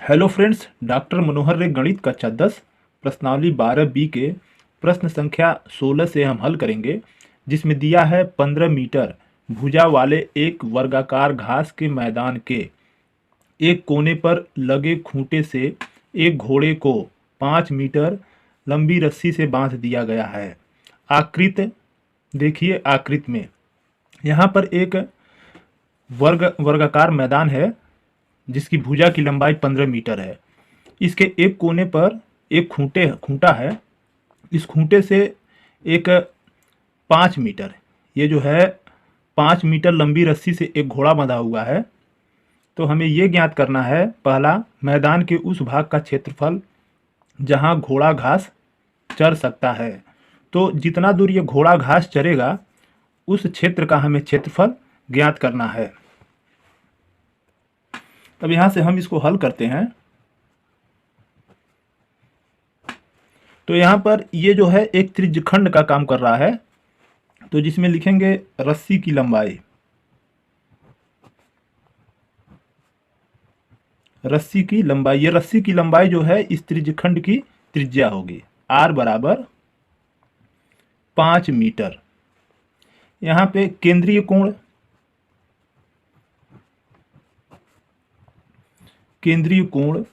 Hello friends, doctor मनोहर रे गणित कक्षा 10 प्रश्नावली 12 बी के प्रश्न संख्या 16 से हम हल करेंगे, जिसमें दिया है 15 मीटर भुजा वाले एक वर्गाकार घास के मैदान के एक कोने पर लगे खूंटे से एक घोड़े को 5 मीटर लंबी रस्सी से बांध दिया गया है। आकृत देखिए, आकृत में यहाँ पर एक वर्गाकार मैदान है जिसकी भुजा की लंबाई 15 मीटर है। इसके एक कोने पर एक खूंटा है। इस खूंटे से एक 5 मीटर, ये जो है 5 मीटर लंबी रस्सी से एक घोड़ा बंधा हुआ है। तो हमें ये ज्ञात करना है, पहला, मैदान के उस भाग का क्षेत्रफल जहां घोड़ा घास चर सकता है। तो जितना दूर ये घोड़ा घास चरेगा उस क्षेत्र का हमें क्षेत्रफल ज्ञात करना है। अब यहां से हम इसको हल करते हैं। तो यहां पर ये जो है एक त्रिज्यखंड का काम कर रहा है, तो जिसमें लिखेंगे रस्सी की लंबाई। रस्सी की लंबाई, ये रस्सी की लंबाई जो है इस त्रिज्यखंड की त्रिज्या होगी। r बराबर 5 मीटर। यहां पे केंद्रीय कोण,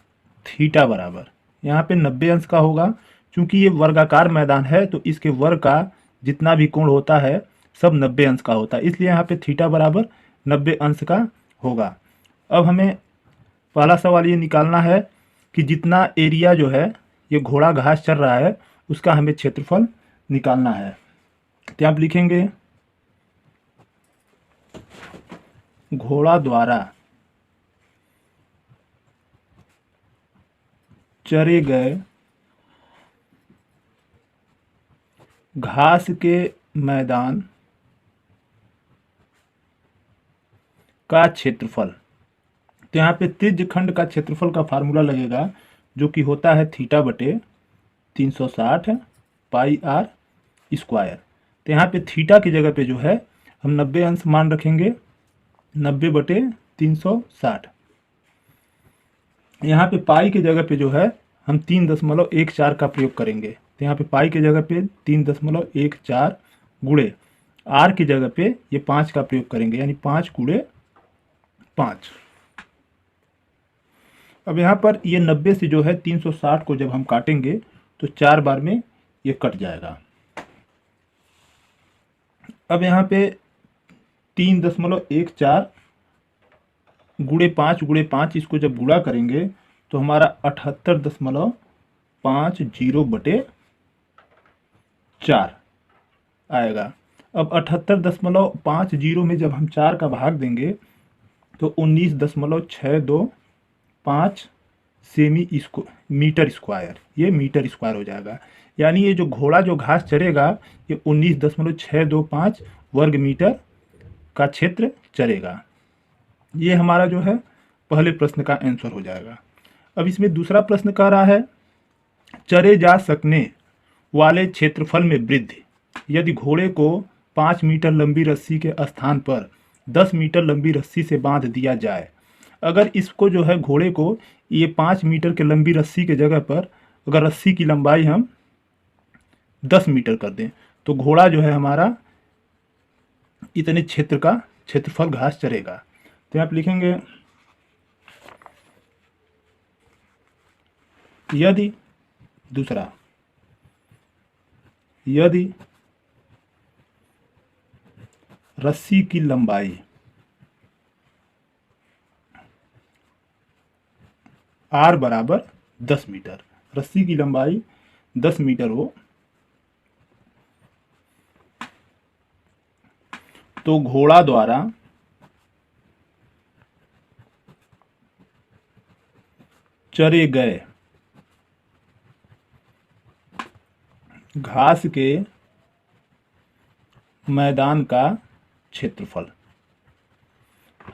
थीटा बराबर यहाँ पे 90 अंश का होगा। क्योंकि ये वर्गाकार मैदान है तो इसके वर्ग का जितना भी कोण होता है सब 90 अंश का होता है, इसलिए यहाँ पे थीटा बराबर 90 अंश का होगा। अब हमें पहला सवाल ये निकालना है कि जितना एरिया जो है ये घोड़ा घास चर रहा है उसका हमें क्षेत्रफल निकालना है। तो आप लिखेंगे घोड़ा द्वारा चरे गए घास के मैदान का क्षेत्रफल। तो यहाँ पे त्रिज्यखंड का क्षेत्रफल का फार्मूला लगेगा, जो कि होता है थीटा बटे 360 पाई आर स्क्वायर। तो यहाँ पे थीटा की जगह पे जो है हम 90 अंश मान रखेंगे, 90 बटे 360। यहाँ पे पाई की जगह पे जो है हम 3.14 का प्रयोग करेंगे। तो यहाँ पे पाई की जगह पे 3.14 गुणे आर की जगह पे ये 5 का प्रयोग करेंगे, यानी 5 गुणे 5। अब यहाँ पर ये 90 से जो है 360 को जब हम काटेंगे तो 4 बार में ये कट जाएगा। अब यहाँ पे 3.14 गुणे 5 इसको जब गुणा करेंगे तो हमारा 78.50 बटे 4 आएगा। अब 78.50 में जब हम 4 का भाग देंगे तो 19.625 मीटर स्क्वायर, ये मीटर स्क्वायर हो जाएगा। यानी ये जो घोड़ा जो घास चरेगा ये 19.625 वर्ग मीटर का क्षेत्र चरेगा। ये हमारा जो है पहले प्रश्न का आंसर हो जाएगा। अब इसमें दूसरा प्रश्न कह रहा है, चरे जा सकने वाले क्षेत्रफल में वृद्धि यदि घोड़े को 5 मीटर लंबी रस्सी के स्थान पर 10 मीटर लंबी रस्सी से बांध दिया जाए। अगर इसको जो है घोड़े को ये 5 मीटर के लंबी रस्सी के जगह पर अगर रस्सी की लंबाई हम 10 मीटर कर दें तो घोड़ा जो है हमारा इतने क्षेत्र का क्षेत्रफल घास चरेगा। तो आप लिखेंगे यदि रस्सी की लंबाई r बराबर 10 मीटर, रस्सी की लंबाई 10 मीटर हो तो घोड़ा द्वारा चरे गए घास के मैदान का क्षेत्रफल,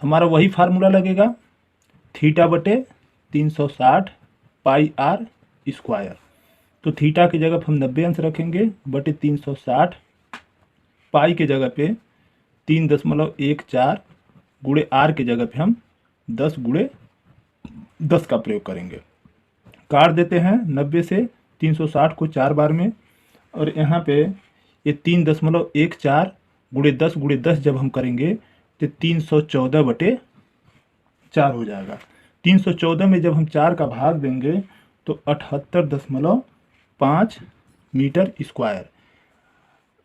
हमारा वही फार्मूला लगेगा, थीटा बटे 360 पाई आर स्क्वायर। तो थीटा की जगह हम 90 अंश रखेंगे बटे 360, पाई के जगह पे 3.14 गुणे आर के जगह पे हम 10 गुणे 10 का प्रयोग करेंगे। काट देते हैं 90 से 360 को 4 बार में, और यहाँ पे ये 3.14 गुणे 10 जब हम करेंगे तो 314/4 हो जाएगा। 314 में जब हम 4 का भाग देंगे तो 78.5 मीटर स्क्वायर।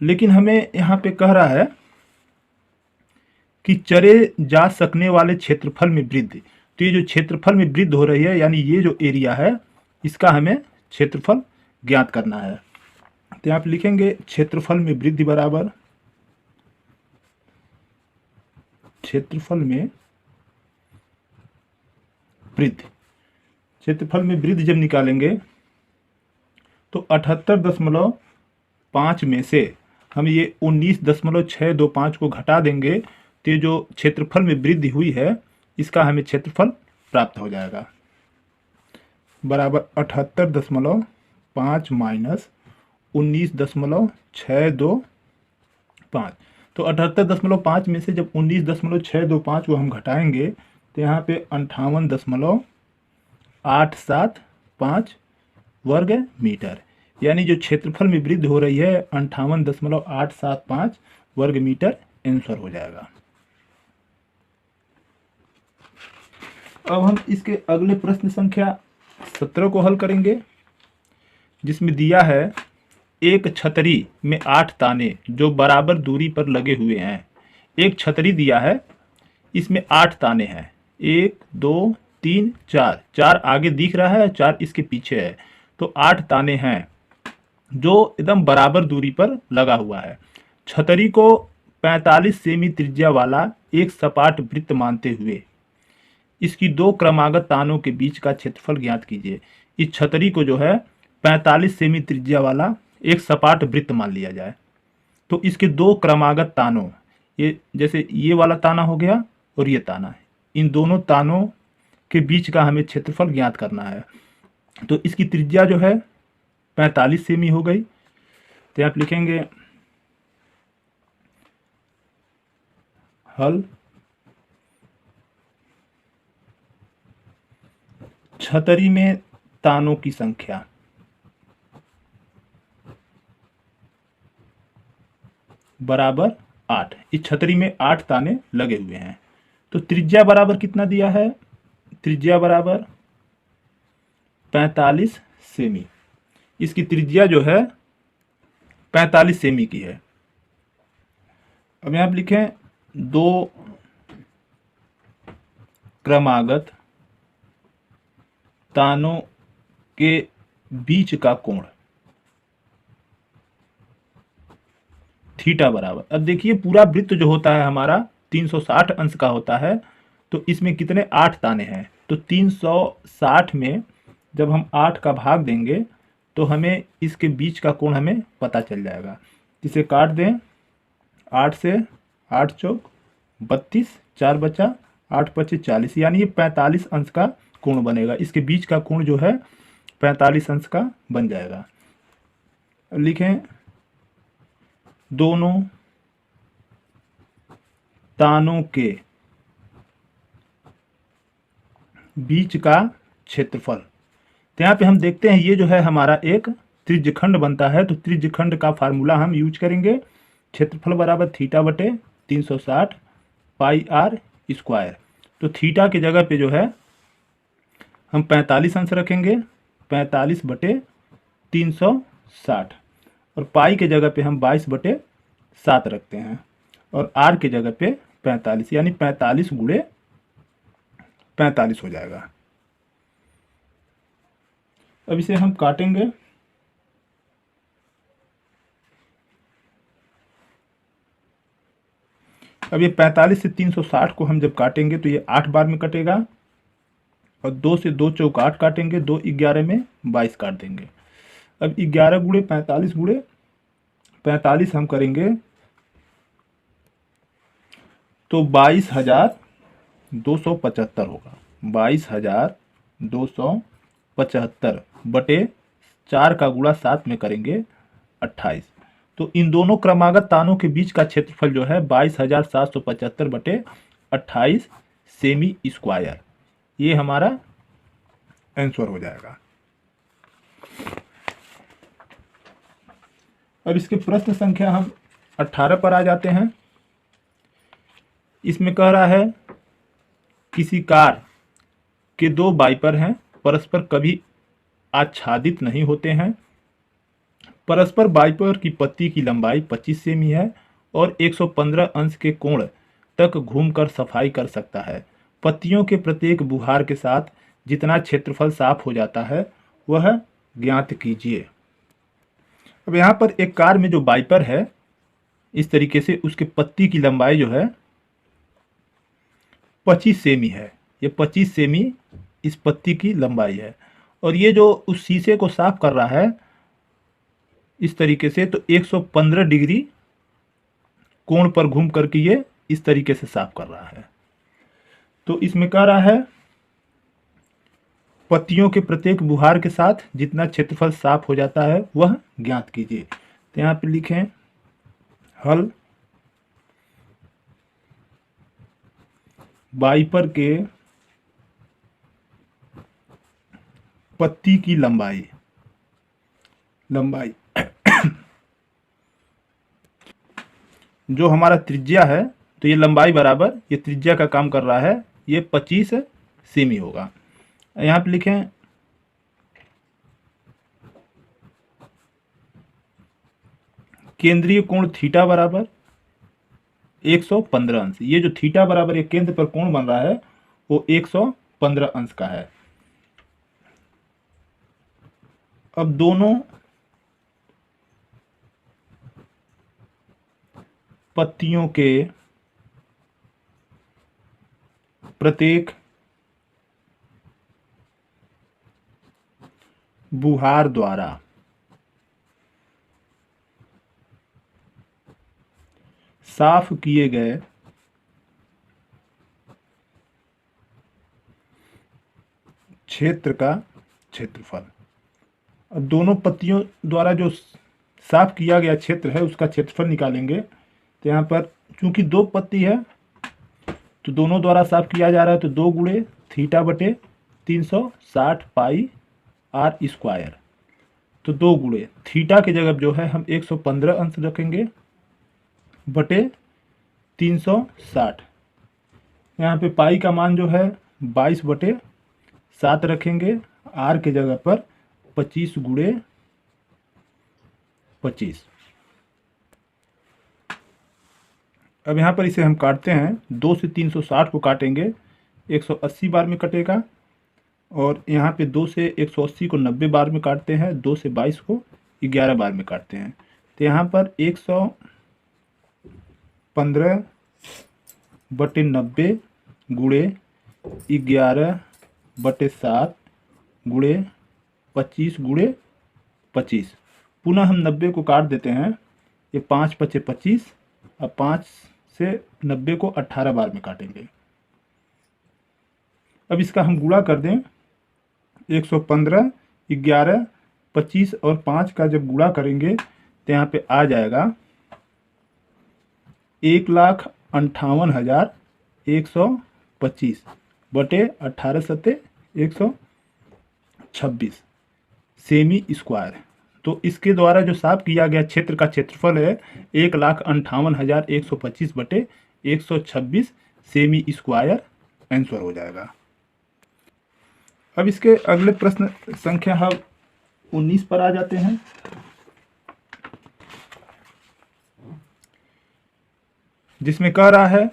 लेकिन हमें यहाँ पे कह रहा है कि चरे जा सकने वाले क्षेत्रफल में वृद्धि। तो ये जो क्षेत्रफल में वृद्धि हो रही है, यानी ये जो एरिया है इसका हमें क्षेत्रफल ज्ञात करना है। तो यहाँ पे लिखेंगे क्षेत्रफल में वृद्धि बराबर क्षेत्रफल में वृद्धि। क्षेत्रफल में वृद्धि जब निकालेंगे तो 78.5 में से हम ये 19.625 को घटा देंगे तो ये जो क्षेत्रफल में वृद्धि हुई है इसका हमें क्षेत्रफल प्राप्त हो जाएगा, बराबर 78.5 माइनस 19.625। तो 78.5 में से जब 19.625 को हम घटाएंगे तो यहाँ पे 58.875 वर्ग मीटर, यानी जो क्षेत्रफल में वृद्धि हो रही है 58.875 वर्ग मीटर आंसर हो जाएगा। अब हम इसके अगले प्रश्न संख्या 17 को हल करेंगे, जिसमें दिया है एक छतरी में 8 ताने जो बराबर दूरी पर लगे हुए हैं। एक छतरी दिया है, इसमें 8 ताने हैं, 1 2 3 4, 4 आगे दिख रहा है, 4 इसके पीछे है, तो 8 ताने हैं जो एकदम बराबर दूरी पर लगा हुआ है। छतरी को 45 सेमी त्रिज्या वाला एक सपाट वृत्त मानते हुए इसकी दो क्रमागत तानों के बीच का क्षेत्रफल ज्ञात कीजिए। इस छतरी को जो है 45 सेमी त्रिज्या वाला एक सपाट वृत्त मान लिया जाए, तो इसके दो क्रमागत तानों, ये जैसे ये वाला ताना हो गया और ये ताना है, इन दोनों तानों के बीच का हमें क्षेत्रफल ज्ञात करना है। तो इसकी त्रिज्या जो है 45 सेमी हो गई, तो आप लिखेंगे हल छतरी में तानों की संख्या बराबर 8। इस छतरी में 8 ताने लगे हुए हैं, तो त्रिज्या बराबर कितना दिया है, त्रिज्या बराबर 45 सेमी। इसकी त्रिज्या जो है 45 सेमी की है। अब यहां आप लिखें दो क्रमागत तानों के बीच का कोण थीटा बराबर, अब देखिए पूरा वृत्त जो होता है हमारा 360 अंश का होता है, तो इसमें कितने 8 ताने हैं, तो 360 में जब हम 8 का भाग देंगे तो हमें इसके बीच का कोण हमें पता चल जाएगा। इसे काट दें, 8 से 8 चौक 32, 4 बचा, 8 पचे 40, यानी ये 45 अंश का कोण बनेगा। इसके बीच का कोण जो है 45 अंश का बन जाएगा। लिखें दोनों तानों के बीच का क्षेत्रफल। तो यहाँ पे हम देखते हैं ये जो है हमारा एक त्रिज्यखंड बनता है, तो त्रिज्यखंड का फार्मूला हम यूज करेंगे, क्षेत्रफल बराबर थीटा बटे 360 पाई आर स्क्वायर। तो थीटा की जगह पे जो है हम 45 अंश रखेंगे, 45 बटे 360, और पाई के जगह पे हम 22 बटे 7 रखते हैं, और आर के जगह पे 45, यानी 45 गुणे 45 हो जाएगा। अब इसे हम काटेंगे, अब ये 45 से 360 को हम जब काटेंगे तो ये 8 बार में कटेगा, और 2 से 2 चौक 8 काटेंगे, 2 11 में 22 काट देंगे। अब 11 गुणे 45 गुणे 45 हम करेंगे तो 22,275 होगा। 22,275 बटे 4 का गुणा 7 में करेंगे 28। तो इन दोनों क्रमागत तानों के बीच का क्षेत्रफल जो है 22,775 बटे 28 सेमी स्क्वायर, ये हमारा आंसर हो जाएगा। अब इसके प्रश्न संख्या हम 18 पर आ जाते हैं। इसमें कह रहा है किसी कार के दो वाइपर हैं, परस्पर कभी आच्छादित नहीं होते हैं। परस्पर वाइपर की पत्ती की लंबाई 25 सेमी है और 115 अंश के कोण तक घूमकर सफाई कर सकता है। पत्तियों के प्रत्येक बुहार के साथ जितना क्षेत्रफल साफ हो जाता है वह ज्ञात कीजिए। अब यहाँ पर एक कार में जो वाइपर है, इस तरीके से उसके पत्ती की लंबाई जो है 25 सेमी है। ये 25 सेमी इस पत्ती की लंबाई है और ये जो उस शीशे को साफ कर रहा है इस तरीके से, तो 115 डिग्री कोण पर घूम करके ये इस तरीके से साफ कर रहा है। तो इसमें कह रहा है पत्तियों के प्रत्येक बुहार के साथ जितना क्षेत्रफल साफ हो जाता है वह ज्ञात कीजिए। तो यहाँ पे लिखें हल वाइपर के पत्ती की लंबाई जो हमारा त्रिज्या है, तो ये लंबाई बराबर ये त्रिज्या का काम कर रहा है, ये 25 सेमी होगा। यहाँ पे लिखें केंद्रीय कोण थीटा बराबर 115 अंश। ये जो थीटा बराबर एक केंद्र पर कोण बन रहा है वो 115 अंश का है। अब दोनों पत्तियों के प्रत्येक बुहार द्वारा साफ किए गए क्षेत्र का क्षेत्रफल। अब दोनों पत्तियों द्वारा जो साफ किया गया क्षेत्र है उसका क्षेत्रफल निकालेंगे। तो यहाँ पर चूंकि दो पत्ती है तो दोनों द्वारा साफ किया जा रहा है, तो 2 गुणे थीटा बटे 360 पाई आर स्क्वायर। तो 2 गुणे थीटा की जगह जो है हम 115 अंश रखेंगे बटे 360। यहाँ पे पाई का मान जो है 22 बटे 7 रखेंगे। आर के जगह पर 25 गुणे 25। अब यहाँ पर इसे हम काटते हैं। 2 से 360 को काटेंगे 180 बार में कटेगा, और यहाँ पे 2 से 180 को 90 बार में काटते हैं, 2 से 22 को 11 बार में काटते हैं। तो यहाँ पर 115 बटे 90 गुणे 11 बटे 7 गुणे 25 गुणे 25। पुनः हम 90 को काट देते हैं, ये 5 पचे 25, अब 5 से 90 को 18 बार में काटेंगे। अब इसका हम गुणा कर दें, 115, 11, 25 और 5 का जब गुणा करेंगे तो यहाँ पे आ जाएगा 1,58,125 बटे 18 सत्ते 126 सेमी स्क्वायर। तो इसके द्वारा जो साफ किया गया क्षेत्र का क्षेत्रफल है 1,58,125 बटे 126 सेमी स्क्वायर आंसर हो जाएगा। अब इसके अगले प्रश्न संख्या हम 19 पर आ जाते हैं। जिसमें कह रहा है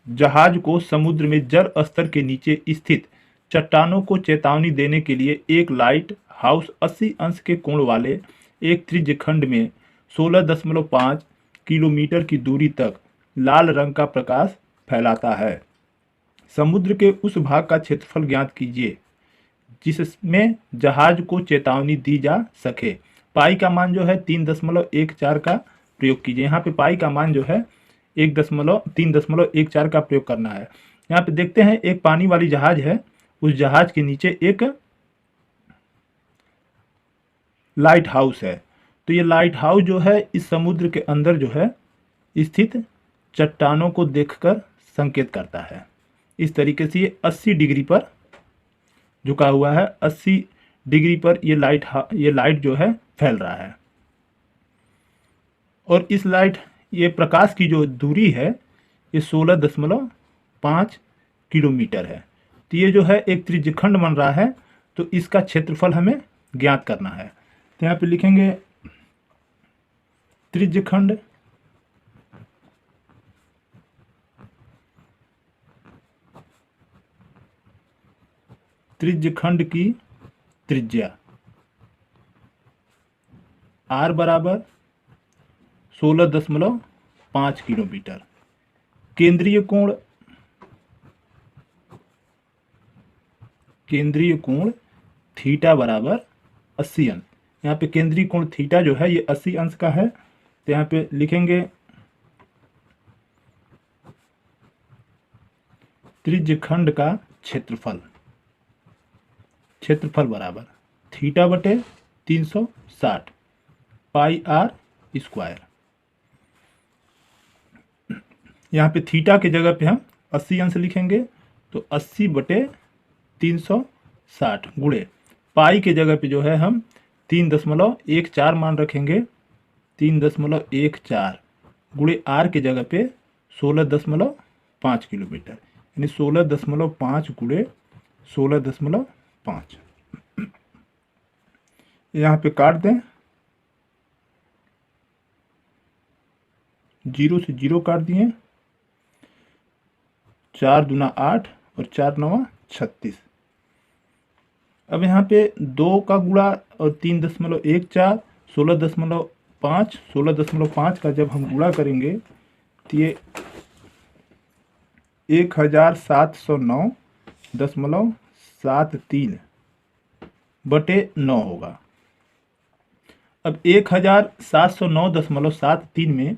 जहाज को समुद्र में जल स्तर के नीचे स्थित चट्टानों को चेतावनी देने के लिए एक लाइट हाउस 80 अंश के कोण वाले एक त्रिज्य खंड में 16.5 किलोमीटर की दूरी तक लाल रंग का प्रकाश फैलाता है। समुद्र के उस भाग का क्षेत्रफल ज्ञात कीजिए जिसमें जहाज को चेतावनी दी जा सके। पाई का मान जो है 3.14 का प्रयोग कीजिए। यहाँ पे पाई का मान जो है 3.14 का प्रयोग करना है। यहाँ पे देखते हैं एक पानी वाली जहाज है, उस जहाज के नीचे एक लाइट हाउस है। तो ये लाइट हाउस जो है इस समुद्र के अंदर जो है स्थित चट्टानों को देखकर संकेत करता है। इस तरीके से ये 80 डिग्री पर झुका हुआ है, 80 डिग्री पर ये लाइट जो है फैल रहा है। और इस लाइट, ये प्रकाश की जो दूरी है ये 16.5 किलोमीटर है। तो ये जो है एक त्रिज्यखंड बन रहा है, तो इसका क्षेत्रफल हमें ज्ञात करना है। तो यहाँ पे लिखेंगे त्रिज्यखंड की त्रिज्या r बराबर 16.5 किलोमीटर। केंद्रीय कोण थीटा बराबर 80 अंश। यहाँ पे केंद्रीय कोण थीटा जो है ये 80 अंश का है। तो यहाँ पे लिखेंगे त्रिज्यखंड का क्षेत्रफल बराबर थीटा बटे 360 पाई r स्क्वायर। यहाँ पे थीटा की जगह पे हम 80 अंश लिखेंगे, तो 80 बटे 360 गुणे पाई के जगह पे जो है हम 3.14 मान रखेंगे, 3.14 गुणे r के जगह पे 16.5 किलोमीटर, यानी 16.5 गुणे 16.5। यहाँ पे काट दें, 0 से 0 काट दिए, 4 दूना 8 और 4 नवा 36। अब यहाँ पे 2 का गुणा और 3.14 16.5 का जब हम गुणा करेंगे तो ये 1709.73 बटे 9 होगा। अब 1709.73 में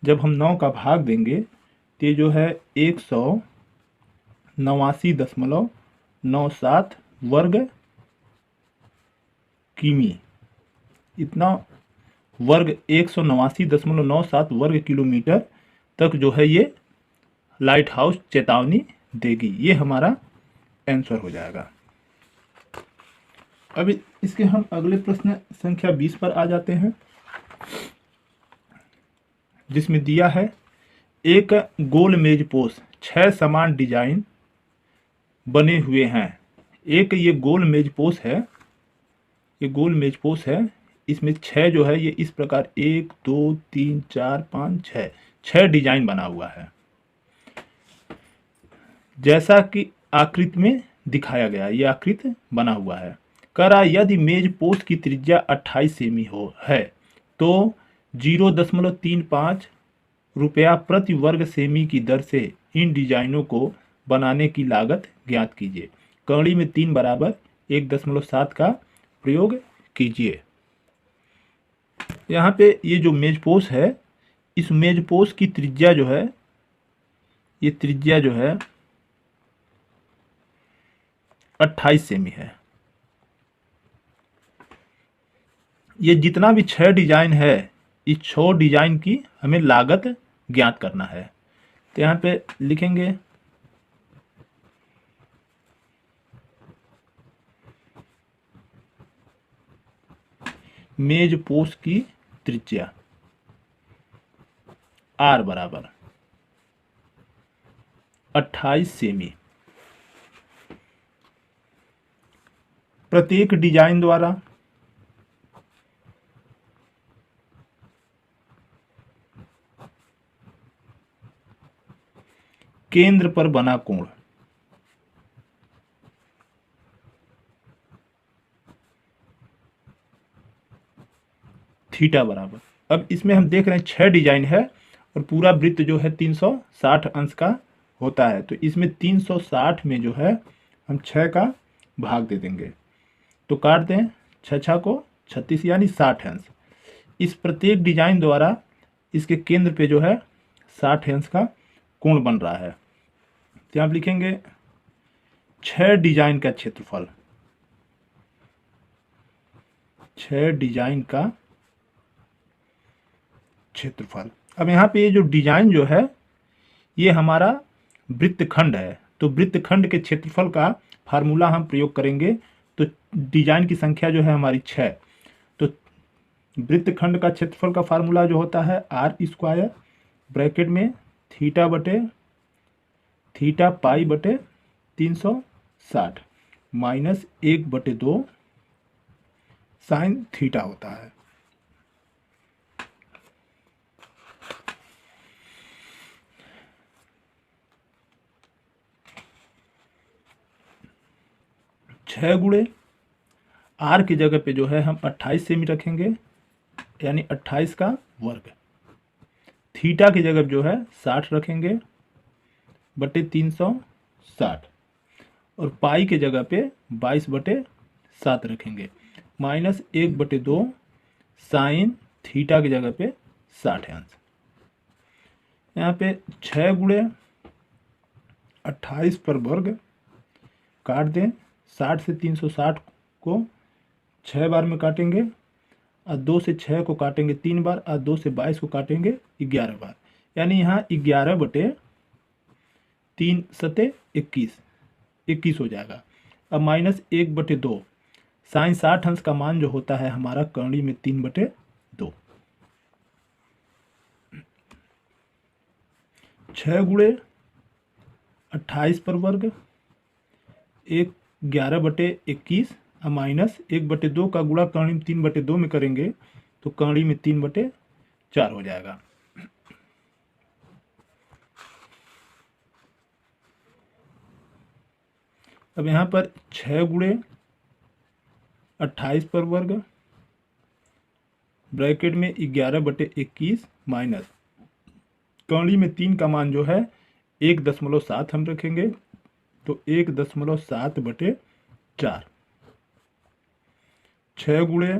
जब हम 9 का भाग देंगे तो ये जो है 189.97 वर्ग किमी, इतना वर्ग 189.97 वर्ग किलोमीटर तक जो है ये लाइट हाउस चेतावनी देगी। ये हमारा आंसर हो जाएगा। अब इसके हम अगले प्रश्न संख्या 20 पर आ जाते हैं, जिसमें दिया है एक गोल मेजपोश 6 समान डिजाइन बने हुए हैं। एक ये गोल मेजपोश है, ये गोल मेजपोश है, इसमें 6 जो है ये इस प्रकार 1 2 3 4 5 6 डिजाइन बना हुआ है, जैसा कि आकृति में दिखाया गया। ये आकृति बना हुआ है। कह रहा यदि मेजपोश की त्रिज्या 28 सेमी है तो 0.35 रुपया प्रति वर्ग सेमी की दर से इन डिजाइनों को बनाने की लागत ज्ञात कीजिए। कड़ी में 3 बराबर 1.7 का प्रयोग कीजिए। यहाँ पे ये जो मेजपोश है, इस मेजपोश की त्रिज्या जो है, ये त्रिज्या जो है 28 सेमी है। ये जितना भी 6 डिजाइन है, इस 6 डिजाइन की हमें लागत ज्ञात करना है। तो यहाँ पे लिखेंगे मेजपोश की त्रिज्या r बराबर 28 सेमी। प्रत्येक डिजाइन द्वारा केंद्र पर बना कोण थीटा बराबर। अब इसमें हम देख रहे हैं 6 डिजाइन है और पूरा वृत्त जो है 360 अंश का होता है। तो इसमें 360 में जो है हम 6 का भाग दे देंगे, तो काट दें 6 को 36 यानी 60 अंश। इस प्रत्येक डिजाइन द्वारा इसके केंद्र पे जो है 60 अंश का कोण बन रहा है। तो आप लिखेंगे 6 डिजाइन का क्षेत्रफल, 6 डिजाइन का क्षेत्रफल। अब यहाँ पे ये जो डिजाइन जो है ये हमारा वृत्तखंड है, तो वृत्तखंड के क्षेत्रफल का फार्मूला हम प्रयोग करेंगे। तो डिजाइन की संख्या जो है हमारी 6। तो वृत्तखंड का क्षेत्रफल का फार्मूला जो होता है आर स्क्वायर ब्रैकेट में थीटा पाई बटे 360 माइनस 1/2 साइन थीटा होता है। छः गुणे आर की जगह पे जो है हम 28 सेमी रखेंगे, यानी 28 का वर्ग। थीटा की जगह जो है 60 रखेंगे बटे 360, और पाई के जगह पे 22/7 रखेंगे, माइनस 1/2 साइन थीटा की जगह पे 60 अंश। यहाँ पे 6 गुणे 28 पर वर्ग काट दें, 60 से 360 को 6 बार में काटेंगे, और 2 से 6 को काटेंगे 3 बार, और 2 से 22 को काटेंगे 11 बार, यानी यहाँ 11/3 सते 21 हो जाएगा। अब माइनस 1/2 साइन 60 अंश का मान जो होता है हमारा करणी में 3/2। 6 गुणे 28 पर वर्ग 11/21 माइनस 1/2 का गुणा करणी में 3/2 में करेंगे तो करणी में 3/4 हो जाएगा। अब यहाँ पर 6 गुणे 28 पर वर्ग ब्रैकेट में 11/21 माइनस करणी में 3 का मान जो है 1.7 हम रखेंगे, तो 1.7/4। 6 गुणे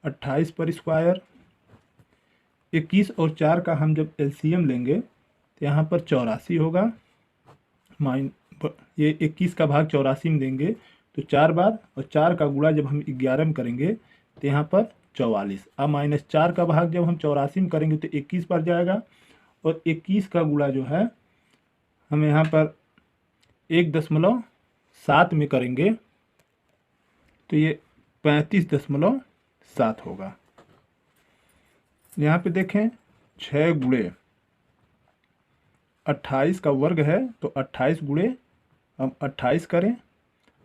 28 पर स्क्वायर, 21 और 4 का हम जब एलसीएम लेंगे तो यहाँ पर 84 होगा। ये 21 का भाग 84 में देंगे तो 4 बार, और 4 का गुणा जब हम 11 में करेंगे तो यहाँ पर 44। अब माइनस 4 का भाग जब हम 84 में करेंगे तो 21 पर जाएगा, और 21 का गुणा जो है हम यहाँ पर 1.7 में करेंगे तो ये 35.7 होगा। यहाँ पे देखें 6 गुणे 28 का वर्ग है तो 28 गुणे हम 28 करें,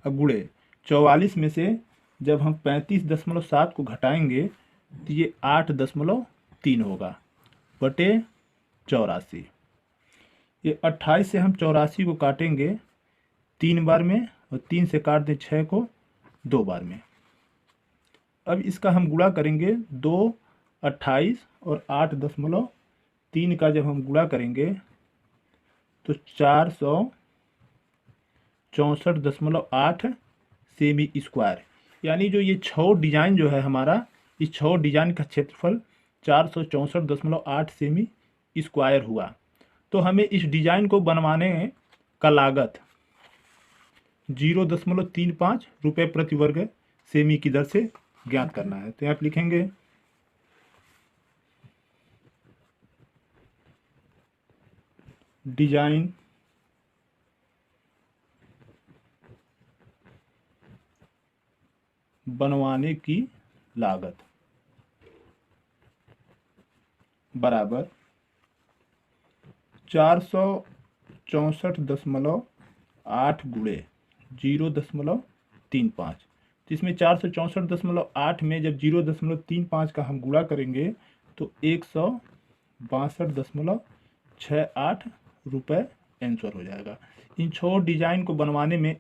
अब गुणे 44 में से जब हम 35.7 को घटाएंगे तो ये 8.3 होगा बटे 84। ये 28 से हम 84 को काटेंगे 3 बार में, और 3 से काट दें 6 को 2 बार में। अब इसका हम गुणा करेंगे 2, 28 और 8.3 का जब हम गुणा करेंगे तो 464.8 सेमी स्क्वायर, यानी जो ये 6 डिजाइन जो है हमारा, इस 6 डिजाइन का क्षेत्रफल 464.8 सेमी स्क्वायर हुआ। तो हमें इस डिजाइन को बनवाने का लागत 0.35 रुपये प्रति वर्ग सेमी की दर से ज्ञात करना है। तो आप लिखेंगे डिजाइन बनवाने की लागत बराबर 464.8 गुणे 0.35। तो इसमें 464.8 में जब 0.35 का हम गुणा करेंगे तो 162.68 रुपये आंसर हो जाएगा। इन 6 डिजाइन को बनवाने में